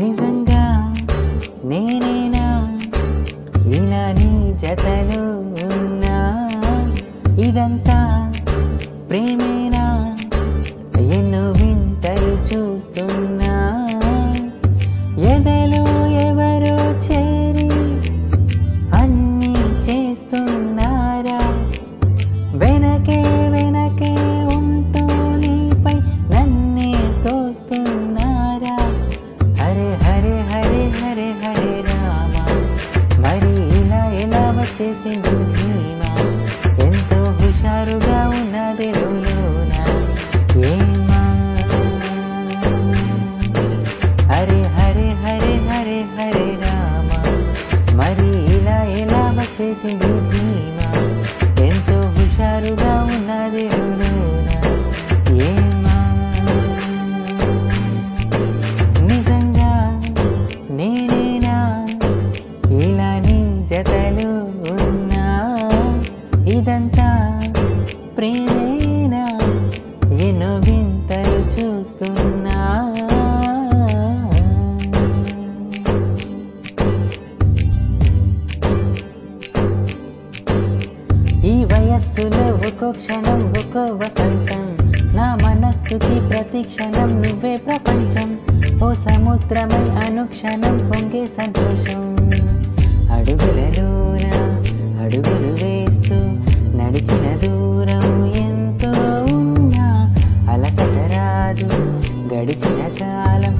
నిజంగా నేనేనా ఇలా నీ జతలో ఉన్నా? ఇదంతా ప్రేమేనా? ఎన్నో వింతలు చూస్తున్నా. ఎదలో ఎవరో చేరి అన్నీ చేస్తున్నారా? వెనకే వెనకే ఉంటూ నీపై నన్నే తోస్తున్నారా? హరే హరే హరే హరే హరే రామ, మరి ఇలా ఎలా వచ్చేసింది ధీమా? ఎంతో హుషారుగా ఉన్నది లోన ఏమా? హరే హరే హరే హరే హరే రామ, మరి ఇలా ఎలా వచ్చేసింది ధీమా? ఎంతో హుషారుగా ఉన్నది లోన ఏమా? నిజంగా నేనేనా ఇలా నీ జతలో ఉన్నా? ఇదంతా ప్రేమేనా? ఎన్నో వింతలు చూస్తున్నా. ఈ వయస్సులో ఒక్కో క్షణం ఒక్కో వసంతం, నా మనస్సుకి ప్రతి క్షణం నువ్వే ప్రపంచం. ఓ సముద్రమై అనుక్షణం పొంగే సంతోషం. అడుగులలోన అడుగులు వేస్తూ నడిచిన దూరం ఎంతో ఉన్నా, అలసట రాదు గడిచిన కాలం